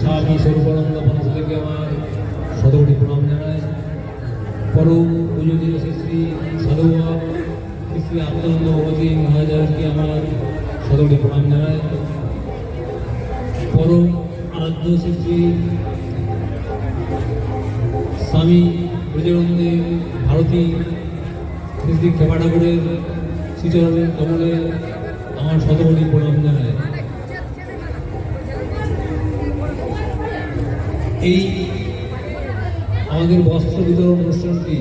স্বামী স্বরূপানন্দ বনস্থলীকে আমার শতকোটি প্রণাম জানাই। পরম পূজনীয় শ্রী শ্রী সাধুবাবা শ্রী শ্রী আত্মানন্দ ভগবতী মহারাজকে আমার শতকোটি প্রণাম জানাই। পরম আরাধ্য শ্রী শ্রী স্বামী ব্রজেন্দ্র ভারতী শ্রী শ্রী ক্ষেমা ঠাকুরের শ্রীচরণের কমলে আমার শতকোটি প্রণাম জানাই। এই আমাদের বস্ত্র বিতরণ অনুষ্ঠানটি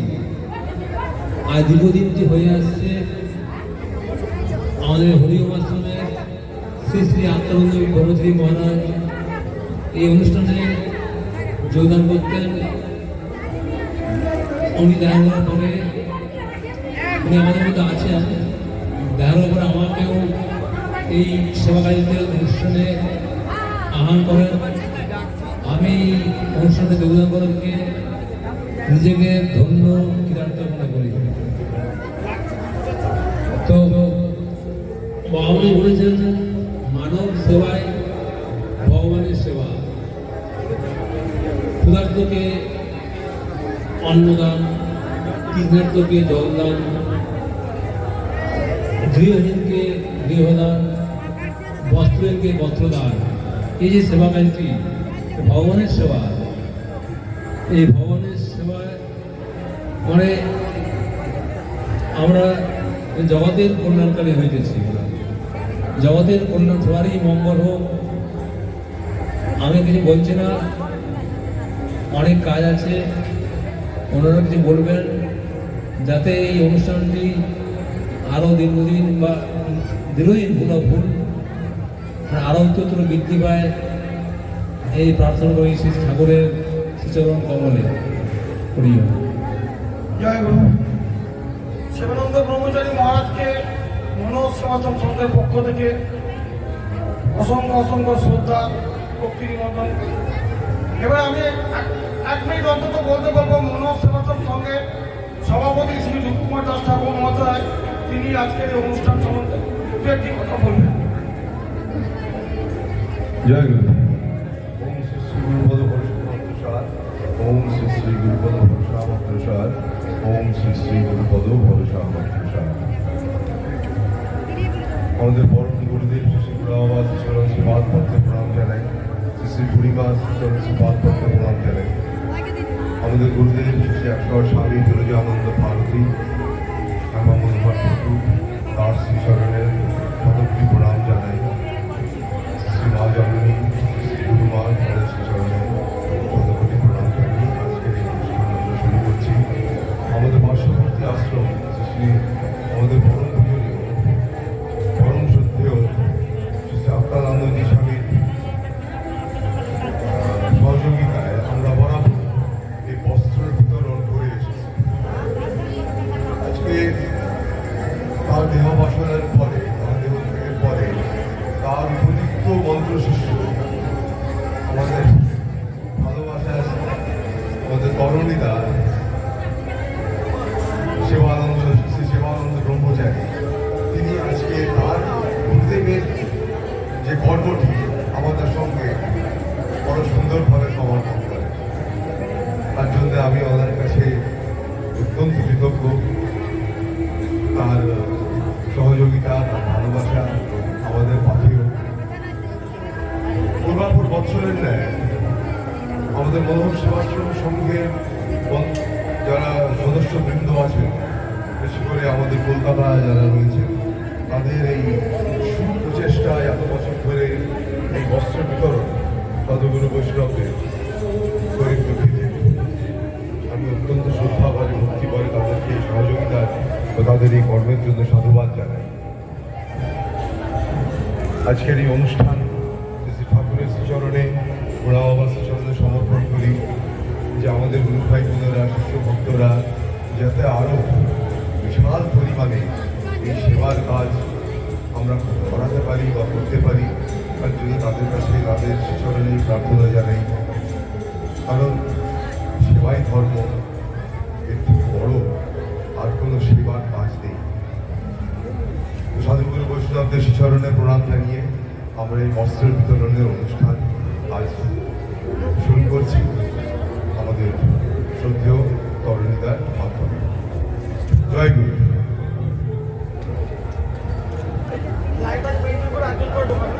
আজ দীর্ঘদিনটি হয়ে আসছে। আমাদের হরিওম আশ্রমের শ্রী শ্রী আত্মানন্দ ব্রহ্মশ্রী মহারাজ এই অনুষ্ঠানে যোগদান করতেন। উনি দেখা করার পরে উনি আমাদের মধ্যে আছেন, দেখা করার পরে আমাকেও এই সেবাকারীদের অনুষ্ঠানে আহ্বান করেন। আমি অনুষ্ঠানে যোগদান করাকে নিজেকে ধন্য কৃতার্থ মনে করি। তো বাবুনি বলেছেন মানব সেবায় ভগবানের সেবা। ক্ষুধার্তকে অন্নদান, তৃষ্ণার্তকে জলদান, গৃহহীনকে গৃহদান, বস্ত্রহীনকে বস্ত্রদান। এই যে সেবাকারীটি ভগবানের সেবা। এই ভগবানের সেবায় মানে আমরা জগতের কল্যাণকারী হইতেছি। জগতের কল্যাণ সবারই মঙ্গল হোক। আমি কিছু বলছি না, অনেক কাজ আছে, ওনারা কিছু বলবেন যাতে এই অনুষ্ঠানটি আরও দীর্ঘদিন বা দীর্ঘদিন ভুল আরও উত্তর বৃদ্ধি পায়। এই প্রার্থনা করি শ্রী ঠাকুরের শ্রীচরণ কমলে। জয় গুরু। শিবানন্দ ব্রহ্মচারী মহারাজকে মনোজ সেবাশ্রম সংঘের পক্ষ থেকে অসংখ্য অসংখ্য শ্রদ্ধা, ভক্তি নিবেদন। এবার আমি এক মিনিট অন্তত বলতে পারবো, মনোজ সেবাশ্রম সংঘের সভাপতি শ্রী রূপকুমার দাস ঠাকুর মহাশয় তিনি আজকের এই অনুষ্ঠান সম্বন্ধে দু একটি কথা বলবেন। জয় গুরু। ওম শ্রী শ্রী গুরুপদ ভরসা প্রসাদ। ওম শ্রী শ্রী গুরুপদ ভরসা প্রসাদ। আমাদের পরম গুরুদেব শ্রী গুরাবাদ চরণ শ্রীপাদ পত্রে প্রণাম জানাই। শ্রী শ্রী বুড়িমা চরণ শ্রীপাদ পত্রে প্রণাম জানাই। আমাদের গুরুদেব শ্রী একশর স্বামী বিরজানন্দ ভারতী শ্যামামন ভট্টু তার শ্রী চরণের শতকোটি প্রণাম জানাই। শ্রী মা জননী গুরুমা শ্রী চরণের শতকোটি প্রণাম জানাই। আজকের এই অনুষ্ঠান আমরা শুরু করছি। আমাদের পার্শ্ববর্তী আশ্রম শ্রী আমাদের পরম পূজনীয় পরম শ্রদ্ধেয় শ্রী আত্মানন্দজি স্বামীর সহযোগিতায় আমরা বরাবর এই বস্ত্রের বিতরণ করে এসেছি। আজকে তার দেহাবসানের পরে, তার দেহত্যাগের পরে তার প্রদীপ্ত মন্ত্র শিষ্য আমাদের ভালোবাসার আমাদের তরণীদা শিবানন্দ শ্রী শিবানন্দ ব্রহ্মচারী, তিনি আজকে তার গুরুদেবের যে কর্মটি আমাদের সঙ্গে বড় সুন্দরভাবে সমর্পণ করেন। তার জন্য আমি ওনার কাছে অত্যন্ত কৃতজ্ঞ। তার সহযোগিতা, তার ভালোবাসা আমাদের পাথেয়। পূর্বাপর বৎসরের ন্যায় আমাদের মনোহর সেবাশ্রম সঙ্গে যারা সদস্যবৃন্দ আছেন, বিশেষ করে আমাদের কলকাতায় যারা রয়েছে, তাদের এই প্রচেষ্টায় এত বছর ধরে এই বস্ত্র বিতরণ সাধুগুরু বৈষ্ণবদের গরিব দুঃখীদের আমি অত্যন্ত শ্রদ্ধা করে, ভক্তি করে তাদেরকে সহযোগিতা ও তাদের এই কর্মের জন্য সাধুবাদ জানাই। আজকের এই অনুষ্ঠান শ্রী ঠাকুরের শ্রীচরণে গোড়াবাবা শ্রীচরণে সমর্পণ করি, যে আমাদের গুরু ভাই বোনেরা, শিষ্য ভক্তরা যাতে আরও বিশাল পরিমাণে এই সেবার কাজ আমরা করাতে পারি বা করতে পারি, তার জন্য তাদের কাছে তাদের শ্রীচরণে প্রার্থনা জানাই। কারণ সেবাই ধর্ম, এর থেকে বড় আর কোনো সেবার কাজ নেই। সাধুগুরু বৈষ্ণবদের শ্রীচরণে প্রণাম জানিয়ে আমরা এই বস্ত্রের বিতরণের অনুষ্ঠান আজ শুরু করছি আমাদের শ্রদ্ধেয় তরুণীদার মাধ্যমে। জয় গুরু। লাইটটা পেন্ট করে আগে করে ঢোকানো।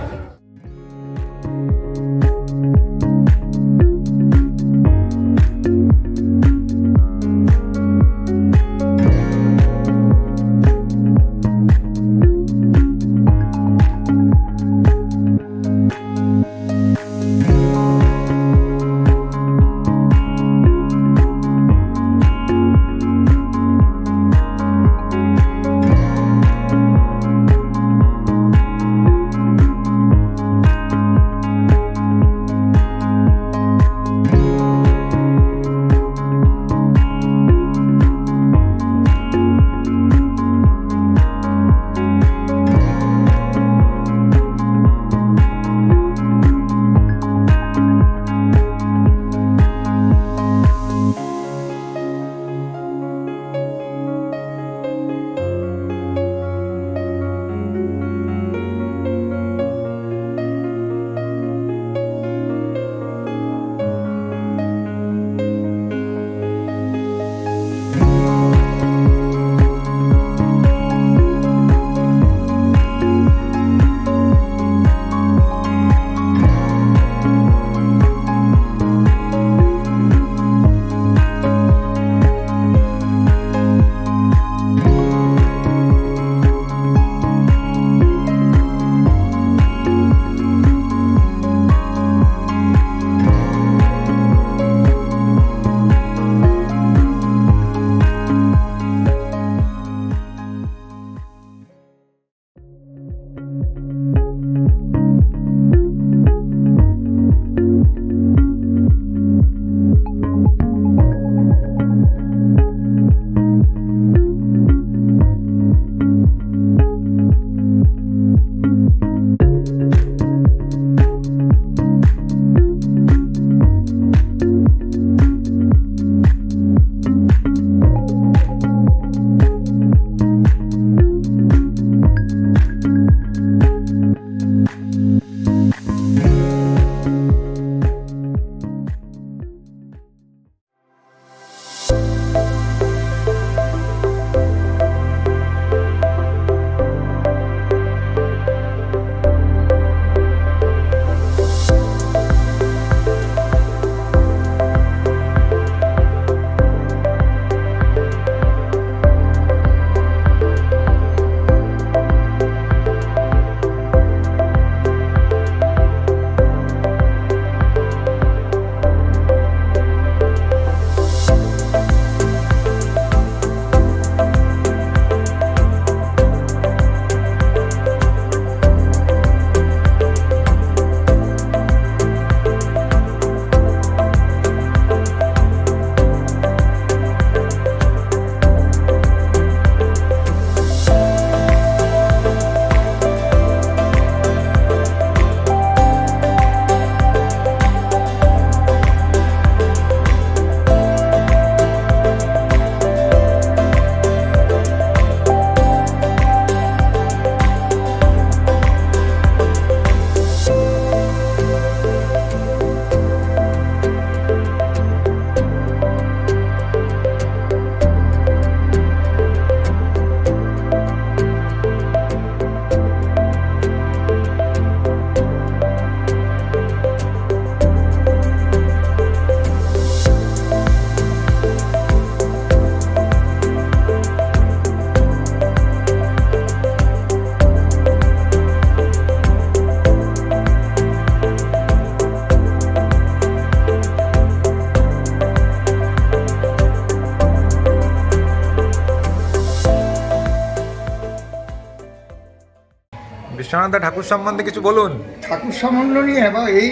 বিশ্বনাথ ঠাকুর সম্বন্ধে কিছু বলুন। ঠাকুর সম্বন্ধে নিয়ে বা এই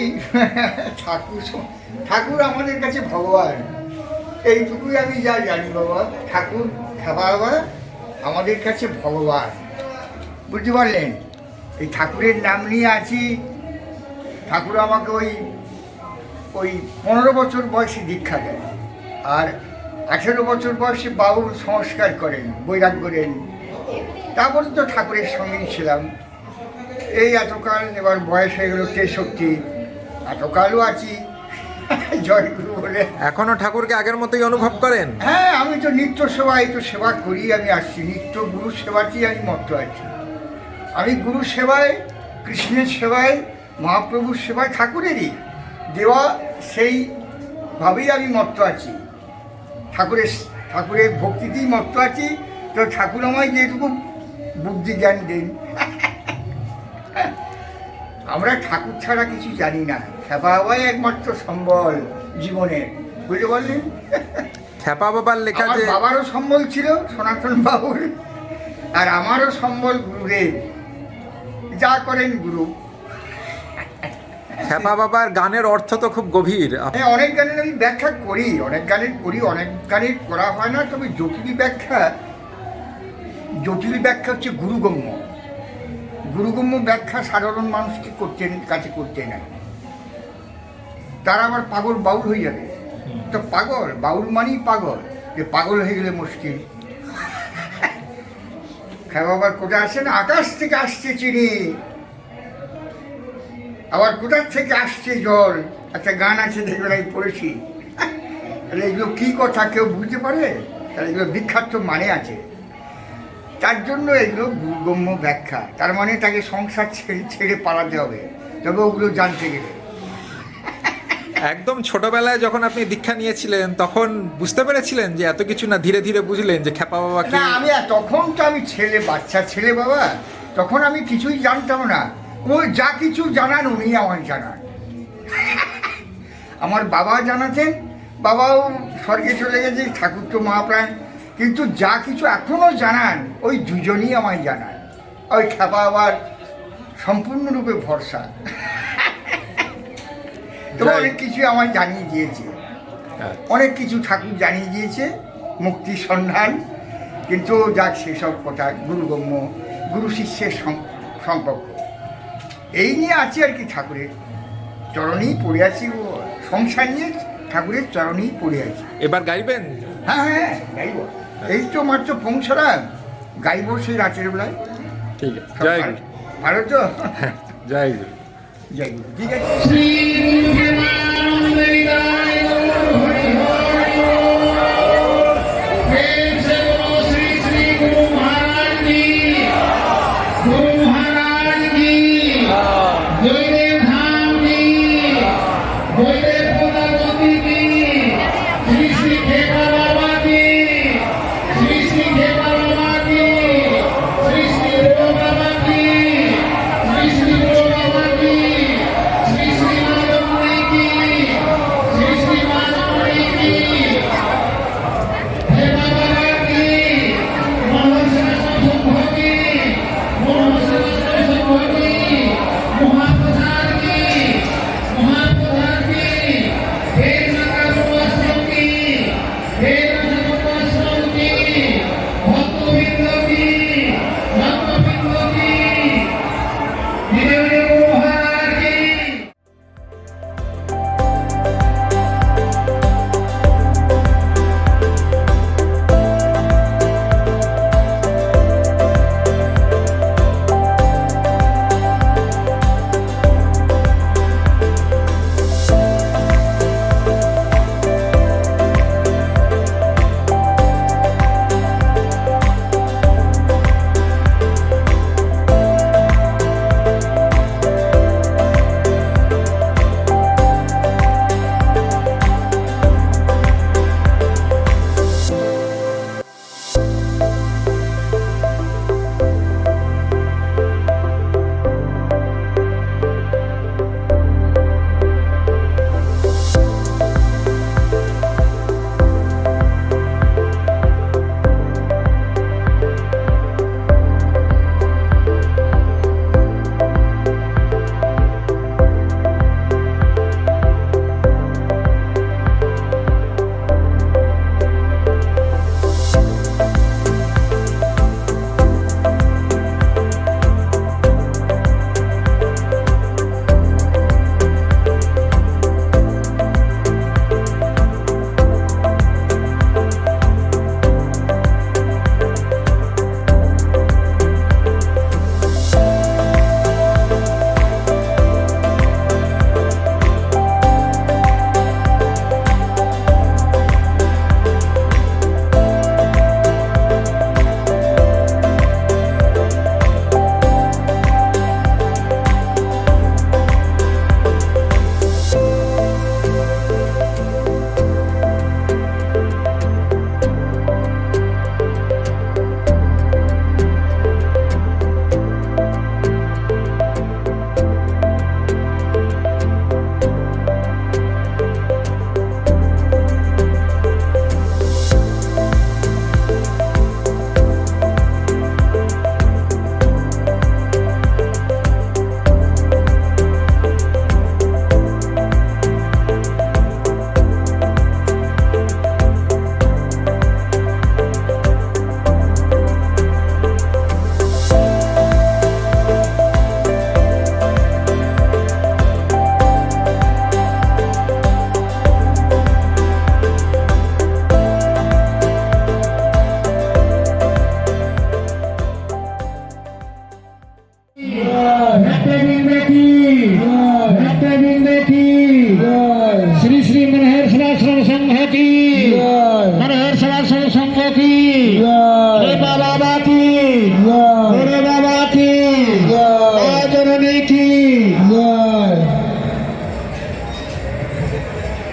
ঠাকুর আমাদের কাছে ভগবান, এইটুকুই আমি যা জানি বাবা। ঠাকুর বাবা আমাদের কাছে ভগবান, বুঝতে পারলেন? এই ঠাকুরের নাম নিয়ে আছি। ঠাকুর আমাকে ওই 15 বছর বয়সে দীক্ষা দেন, আর 18 বছর বয়সে বাবুর সংস্কার করেন, বৈরাগ্য করেন। তারপরে তো ঠাকুরের সঙ্গেই ছিলাম এই এতকাল। এবার বয়স হয়ে গেল 63, এতকালও আছি। জয় গুরু বলে। এখনো ঠাকুরকে আগের মতোই অনুভব করেন? হ্যাঁ, আমি তো নিত্য সেবায় তো সেবা করি, আমি আসছি নিত্য গুরু সেবাতেই আমি মত্ত আছি। আমি গুরু সেবায়, কৃষ্ণের সেবায়, মহাপ্রভুর সেবায়, ঠাকুরেরই দেওয়া সেইভাবেই আমি মত্ত আছি। ঠাকুরের ভক্তিতেই মত্ত আছি। তো ঠাকুর আমায় যেটুকু বুদ্ধি জ্ঞান দেন। আমরা ঠাকুর ছাড়া কিছু জানি না। খেপা বাবাই একমাত্র সম্বল জীবনের, বুঝতে পারলেন? খ্যাপা বাবার লেখা আমার যে বাবারও সম্বল ছিল সনাতন বাবুর, আর আমারও সম্বল গুরুদেব। যা করেন গুরু। খ্যাপা বাবার গানের অর্থ তো খুব গভীর। হ্যাঁ, অনেক গানের আমি ব্যাখ্যা করি, অনেক গানের করি, অনেক গানের করা হয় না। তবে জটিল ব্যাখ্যা হচ্ছে গুরুগম্য। গুরুগম্য ব্যাখ্যা সাধারণ মানুষকে কাছে করতে নাই। তারা আবার পাগল বাউল হয়ে যাবে। তো পাগল বাউল মানেই পাগল, যে পাগল হয়ে গেলে মুশকিল। বাবার কোথায় আসে না, আকাশ থেকে আসছে চিনি, আবার কোথার থেকে আসছে জল। একটা গান আছে, দেখবেন আমি পড়েছি। তাহলে এগুলো কী কথা কেউ বুঝতে পারে? তাহলে এগুলো বিখ্যাত মানে আছে। তার জন্য এগুলো গুরুগম্য ব্যাখ্যা। তার মানে তাকে সংসার ছেড়ে পালাতে হবে, তবে ওগুলো জানতে গেলে। একদম ছোটবেলায় যখন আপনি দীক্ষা নিয়েছিলেন তখন বুঝতে পেরেছিলেন যে এত কিছু না, ধীরে ধীরে বুঝলেন যে খ্যাপা বাবা কি? না, আমি তখন তো আমি বাচ্চা ছেলে বাবা, তখন আমি কিছুই জানতাম না। ও যা কিছু জানান উনি আমার জানান। আমার বাবা জানাতেন, বাবাও স্বর্গে চলে গেছে, ঠাকুর তো মহাপ্রাণ। কিন্তু যা কিছু এখনও জানান ওই দুজনই আমায় জানান। ওই খ্যাপা আবার সম্পূর্ণরূপে ভরসা। তো অনেক কিছু আমায় জানিয়ে দিয়েছে, অনেক কিছু ঠাকুর জানিয়ে দিয়েছে, মুক্তির সন্ধান। কিন্তু যাক, সেসব কথা গুরুগম্য, গুরু শিষ্যের সম্পর্ক এই নিয়ে আছে আর কি। ঠাকুরের চরণেই পড়ে আছি, ও সংসার নিয়ে ঠাকুরের চরণেই পড়ে আছি। এবার গাইবেন? হ্যাঁ হ্যাঁ, গাইব। এই তো মাত্র পৌঁছলাম, গাইব সেই রাতের বেলায়। ঠিক আছে, জয় গুরু। ভালো তো? জয় গুরু। জয় গুরু। ঠিক আছে। Thank you.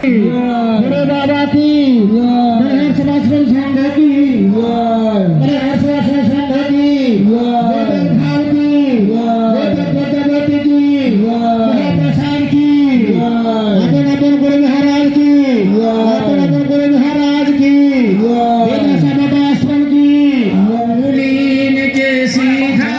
বড় বাবা কি সমাজের সংঘ কি সমাজের সংঘ কি ভাব কি পদ্মাবতী কি প্রসাদ কি আপন আপন করে মহারাজ কি আপন আপন করে মহারাজ কি বাবা আশ্রম কি মুলিন কে সিধা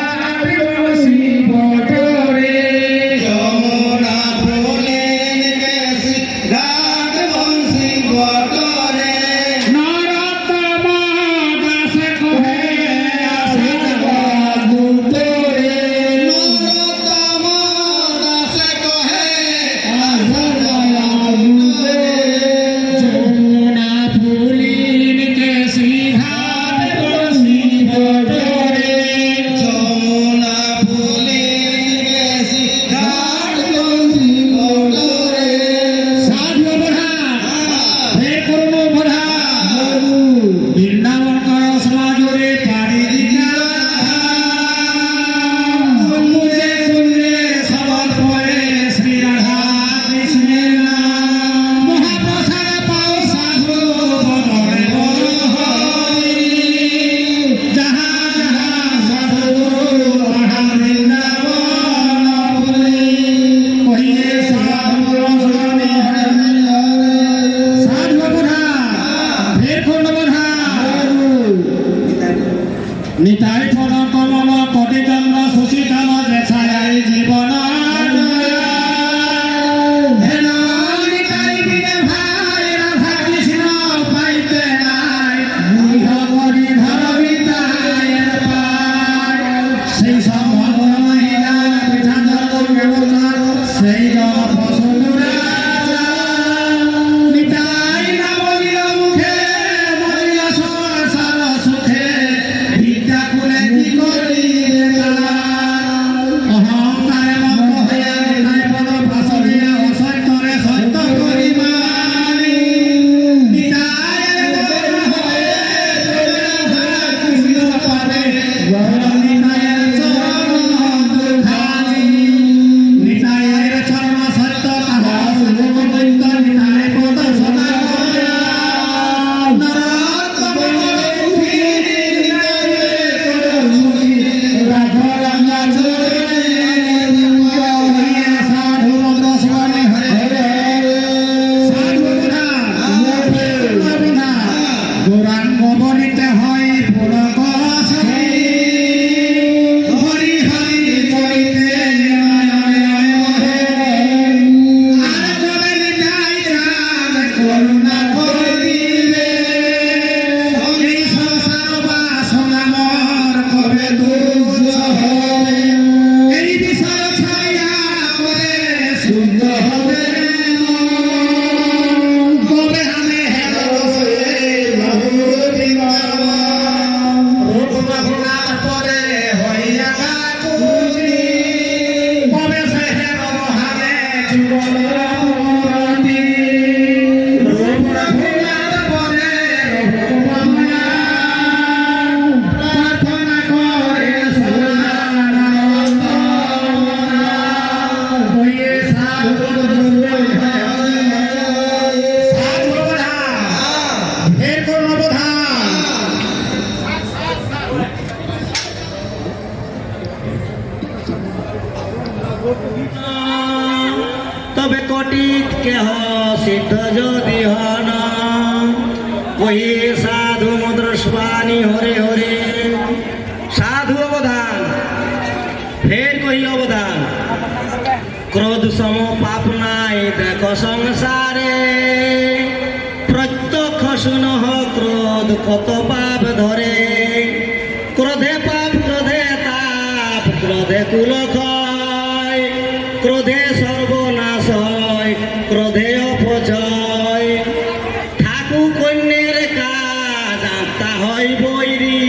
নিতাই ফল কমল কোটি চন্দ্র সুশীতল যে ছায় জীবন সেই সব মহিলা সেই তবে কটিত কেহ সিদ্ধ যদি হন কহি সাধু মদ্রস্বাণী হরে হরে। সাধু অবদান ফের কহি অবদান ক্রোধ সম পাপ নাই দেখো সংসারে প্রত্যক্ষ শুনহ ক্রোধ কত পাপ ধরে। ক্রোধে পাপ ক্রোধে তাপ ক্রোধে কুল ক্ষয় ক্রোধে সর্বনাশ হয় ক্রোধে অপচয়। ঠাকুর কন্যের কাজ আত্মা হয় বৈরী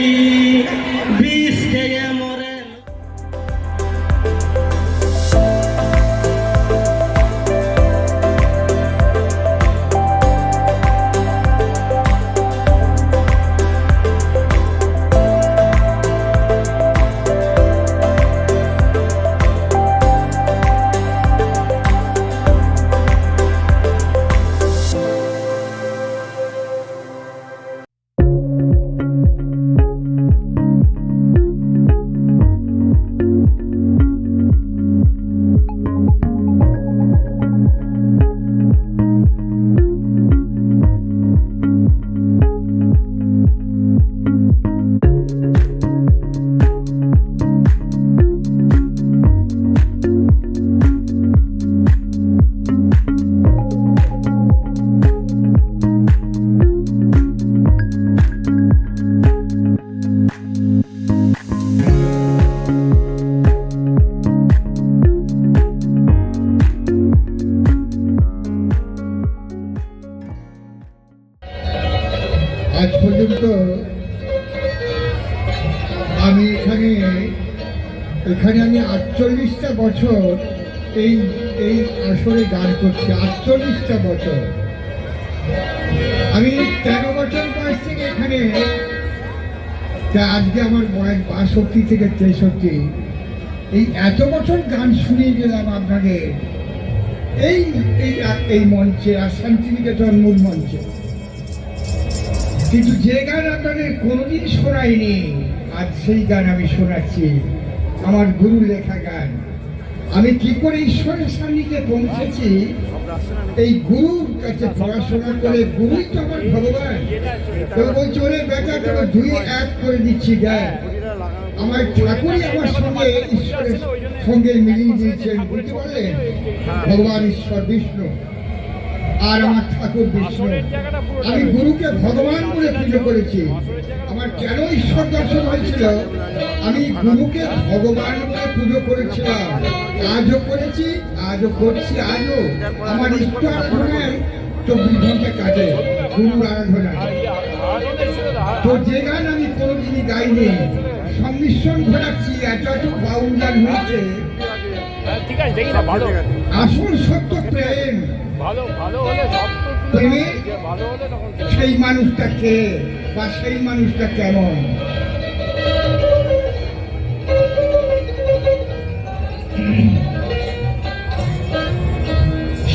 বিষ খেয়ে মরে। আজ পর্যন্ত আমি এখানে আমি 48টা বছর এই এই আসরে গান করছি, 48টা বছর। আমি 13 বছর বয়স থেকে এখানে, আজকে আমার বয়স 62 থেকে 63। এই এত বছর গান শুনিয়ে গেলাম আপনাদের এই এই এই মঞ্চে, আর শান্তিনিকেতন মূল মঞ্চে। কিন্তু যে গান আপনাদের কোনোদিন শোনায়নি, আজ সেই গান আমি শোনাচ্ছি, আমার গুরুর লেখা গান। আমি কি করে ঈশ্বরের সান্নিধ্যে পৌঁছেছি, এই গুরুর কাছে পড়াশোনা করে। গুরুই তো আমার ভগবান। তো বলছি, ওরে বেটা তোকে 2 এক করে দিচ্ছি গান। আমার ঠাকুরই আমার সঙ্গে ঈশ্বরের সঙ্গে মিলিয়ে দিয়েছেন, বুঝতে পারলেন? ভগবান ঈশ্বর বিষ্ণু আর আমার ঠাকুর বিষ্ণু। আমি গুরুকে ভগবান বলে পুজো করেছি। আমার কেন ঈশ্বর দর্শন হয়েছিল, আমি গুরুকে ভগবান বলে পুজো করেছিলাম। আজও করেছি, আজও করছি, আজও আমার ইষ্ট আরাধনায় 24 ঘন্টা কাটে গুরুর আরাধনায়। তো যে গান আমি কোনোদিনই গাইনি, সংমিশ্রণ ঘটাচ্ছি, এত বাউল গান হয়েছে। আসল সত্য প্রেম, প্রেমে সেই মানুষটা কে বা সেই মানুষটা কেমন।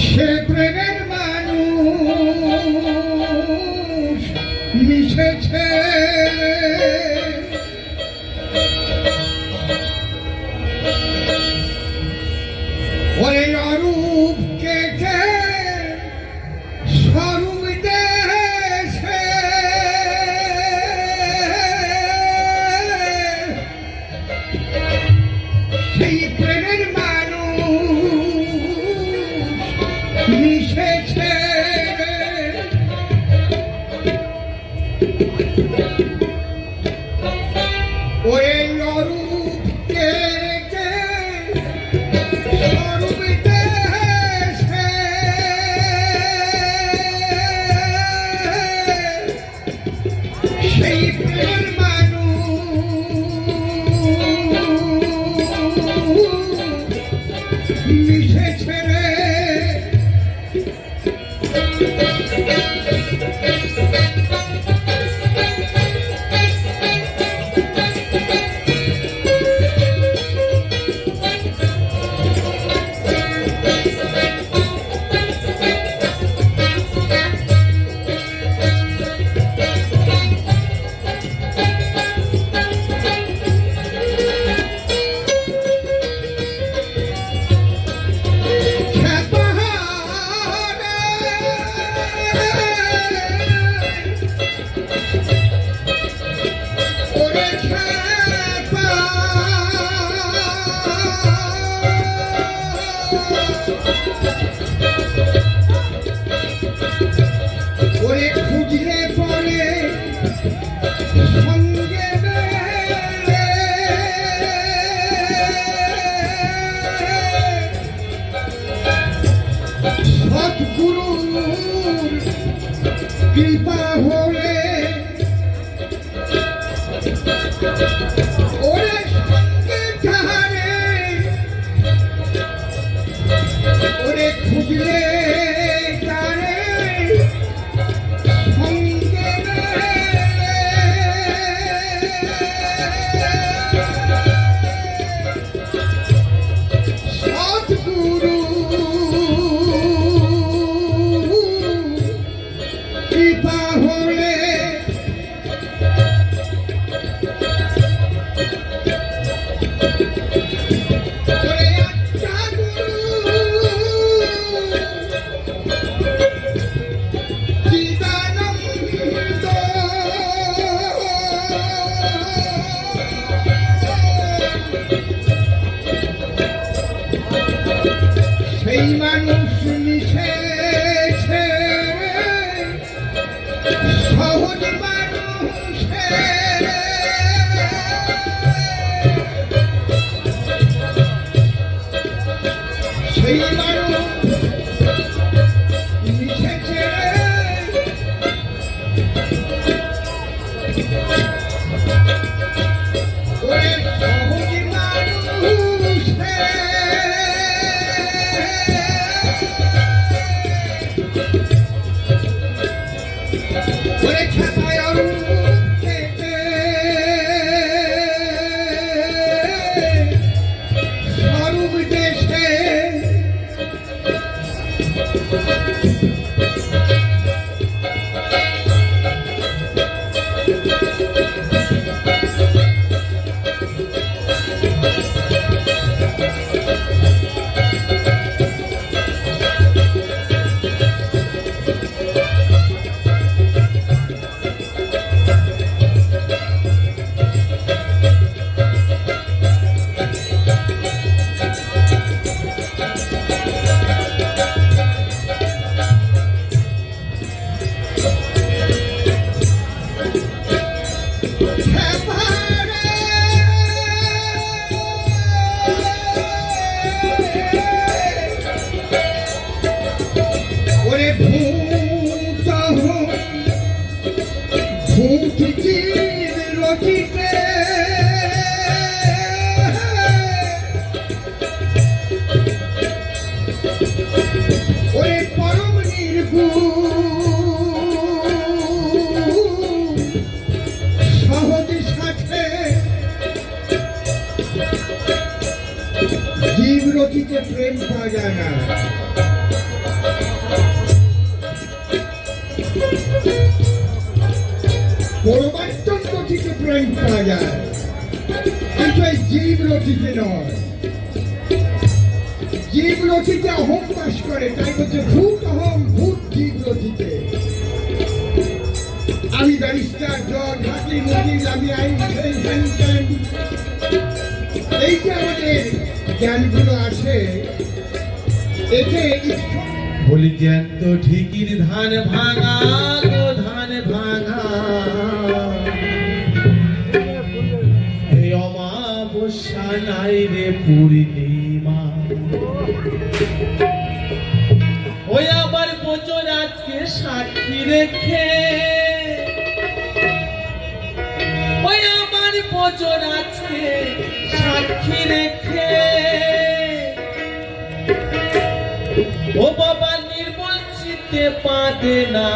সে প্রেমের মানুষ মিশেছে ওরে অরূপ কেটে স্বরূপ দেশে, সেই প্রেমের মানুষ মিশেছে। ওরে অরূপ কেটে স্বরূপ দেশে, সেই প্রেমের মানুষ মিশেছে রে। ওরে খুঁজলে পরে সঙ্গে সৎগুরুর কৃপা হলে, ওরে সঙ্গে যাহারে, ওরে খুঁজলে তারে সঙ্গে সৎগুরু কৃপা পরমাত্ম রচিতে প্রেম পাওয়া যায়, কিন্তু এই জীব রচিতে নয়। জীব রচিতে অহং বাস করে, তাই বলছে ভূত অহং ভূত জীব রচিতে। আমি ব্যারিস্টার, জজ, হাকিম, উকিল, আমি আইন, এই যে আমাদের জ্ঞানগুলো আছে, এতে বলি জ্যান্ত ঠিকির ধান ভাঙা গো ধান ভাঙা, এই অমাবস্যা নাই রে পূর্ণিমা। ওই আবার বছর আজকে সাক্ষী রেখে, ওই আমার বছর আজকে সাক্ষী রেখে, ও বাবা নির্মল চিত্তে পাতে না,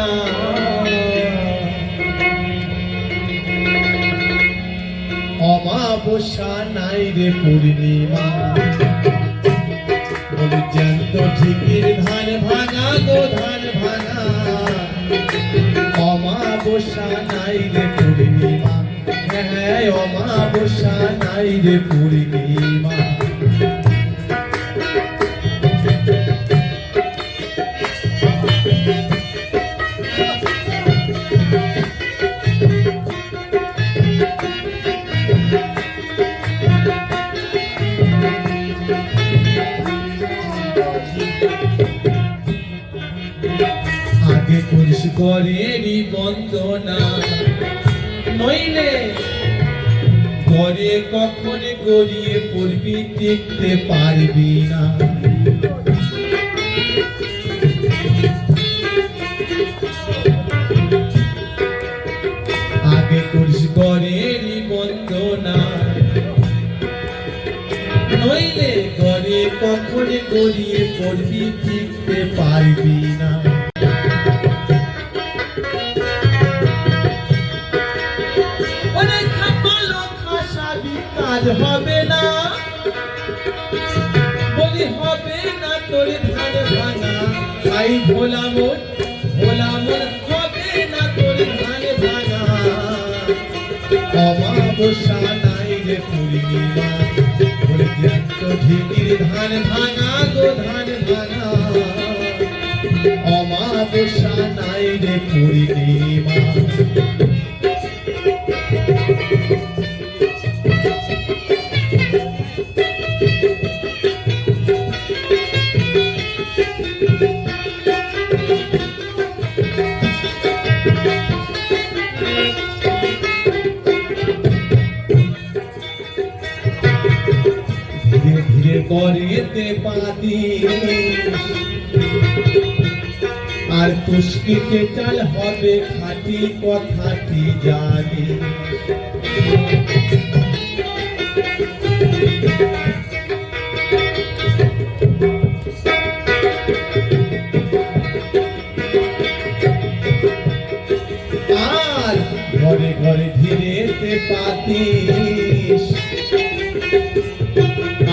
অমাবস্যা নাই রে পূর্ণিমা। বলি জ্যান্ত ঠিকির ধান ভাঙা গো ধান ভাঙা, অমাবস্যা নাই রে পূর্ণিমা। হ্যাঁ অমাবস্যা নাই রে পূর্ণিমা। আগে করিস করেরই বন্দনা, নইলে ঘরে কখন গড়িয়ে পড়বি টিকতে পারবি না। আগে করিস করেরই বন্দনা, নইলে ঘরে কখন গড়িয়ে পড়বি টিকতে পারবি না। কাজ হবে না, বলি হবে না তোর ধান ভাঙা, তাই ভোলা মন হবে না তোর ধান ভাঙা। অমাবস্যা নাই রে পূর্ণিমা, বলি জ্যান্ত ঠিকির ধান ভাঙা গো ধান ভাঙা, অমাবস্যা নাই রে পূর্ণিমা। ধীরে ধীরে করেতে পাতি, আর তুষ্কিতে চাল হবে খাঁটি কথাটি জানি। আর ঘরে ঘরে ধীরেতে পাতিস,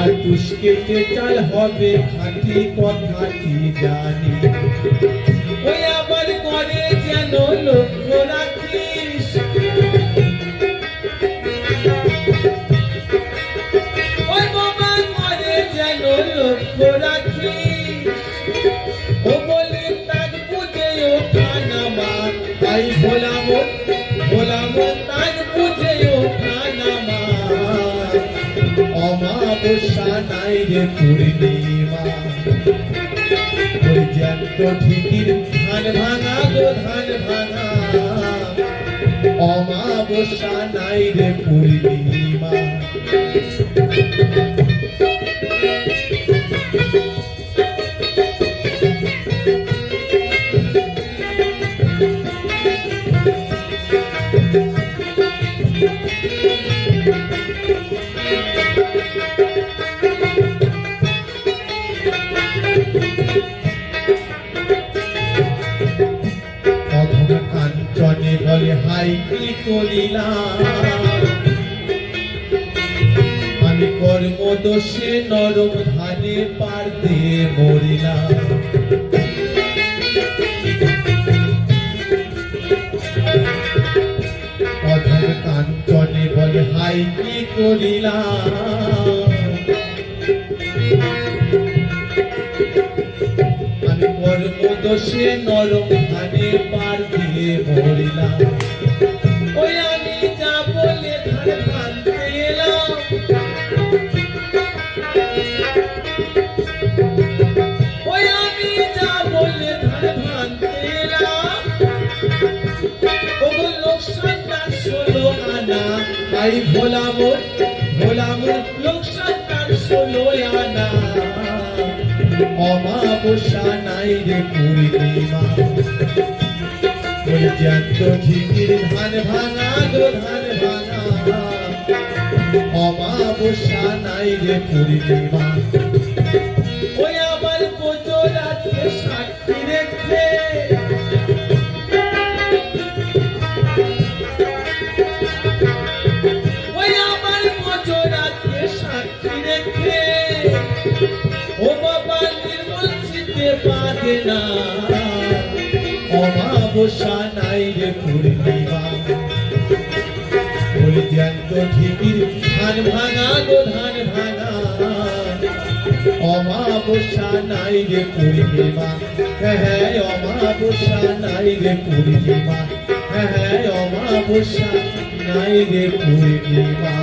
আর তুষ্কেতে চাল হবে খাঁটি কথাটি জানি। ওই আবার করে যেন লক্ষ্য রাখিস, ওই বাবা করে যেন লক্ষ্য রাখিস। ও বলি তাক বুঝে ওঠা নামা, তাই ভোলা মন তাক বুঝে ওঠা নামা। অমাবস্যা নাই রে পূর্ণিমা, ওই জ্যান্ত ঠিকির ধান ভাঙা গো ধান ভাঙা, অমাবস্যা নাই রে পূর্ণিমা। কাঞ্চনে বলে হাই কি করিলাম, আমি কর্ম দোষে নরম ধানে পার দিয়ে মরিলাম। তাই কি করিলাম আমি কর্ম দোষে নরম ধানে পার দিয়ে মরিলাম ওই আমি যা বলে ধান ভাঙতে এলাম ওই আমি যা বলে ধান ভাঙতে এলাম ওগো লোকসান তার 16 আনা তাই ভোলামোর লোকসান তার 16 আনা অমাবস্যা নাই রে পূর্ণিমা ওই জ্যান্ত ঝিকির ধান ভাঙা গো ধান ভাঙা অমাবস্যা নাই রে পূর্ণিমা ওই আমার কোজরাতকে সাক্ষী রেখে ওই আমার কোজরাতকে সাক্ষী রেখে ও বাবা নির্মল চিতে পারে না অমাবস্যা নাই রে পূর্ণিমা ওই জ্যান্ত ঝিকির ধান ভাঙা গো ধান ভাঙা অমাবস্যা নাই রে পূর্ণিমা হ্যাঁ অমাবস্যা নাই রে পূর্ণিমা হ্যাঁ অমাবস্যা নাই রে পূর্ণিমা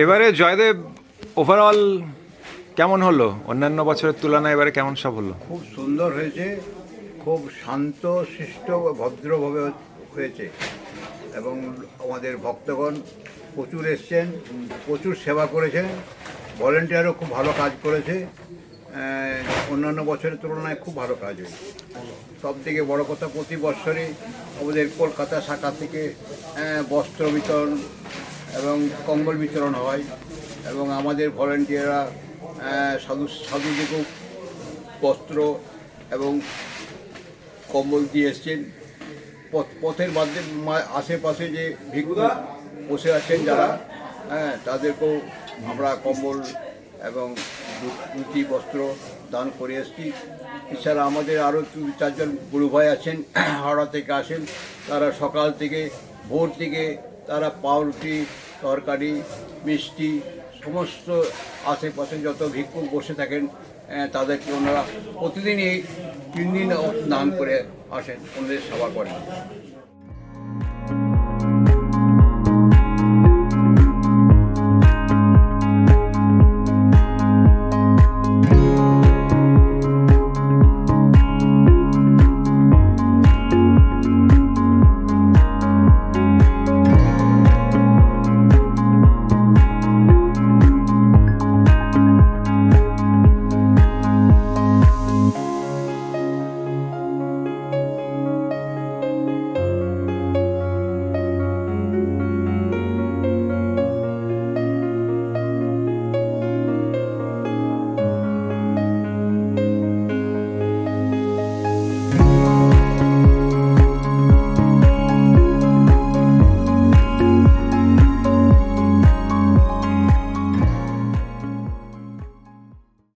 এবারে জয়দেব ওভারঅল কেমন হলো অন্যান্য বছরের তুলনায় এবারে কেমন সব হলো? খুব সুন্দর হয়েছে, খুব শান্ত শিষ্ট ভদ্রভাবে হয়েছে এবং আমাদের ভক্তগণ প্রচুর এসছেন, প্রচুর সেবা করেছেন, ভলেন্টিয়ারও খুব ভালো কাজ করেছে। অন্যান্য বছরের তুলনায় খুব ভালো কাজ হয়েছে। সব থেকে বড় কথা, প্রতি বছরই আমাদের কলকাতা শাখা থেকে বস্ত্র বিতরণ এবং কম্বল বিতরণ হয় এবং আমাদের ভলেন্টিয়াররা সাধুদেরকেও বস্ত্র এবং কম্বল দিয়ে এসছেন। পথের আশেপাশে যে ভিক্ষু বসে আছেন যারা, তাদেরকেও আমরা কম্বল এবং ধুতি বস্ত্র দান করে এসেছি। এছাড়া আমাদের আরও 2-4 গুরু ভাই আছেন, হাওড়া থেকে আসেন। তারা সকাল থেকে ভোর থেকে তারা পাউরুটি, তরকারি, মিষ্টি সমস্ত আশেপাশে যত ভিক্ষুক বসে থাকেন তাদেরকে ওনারা প্রতিদিনই 3 দিন দান করে আসেন, ওনাদের সেবা করেন।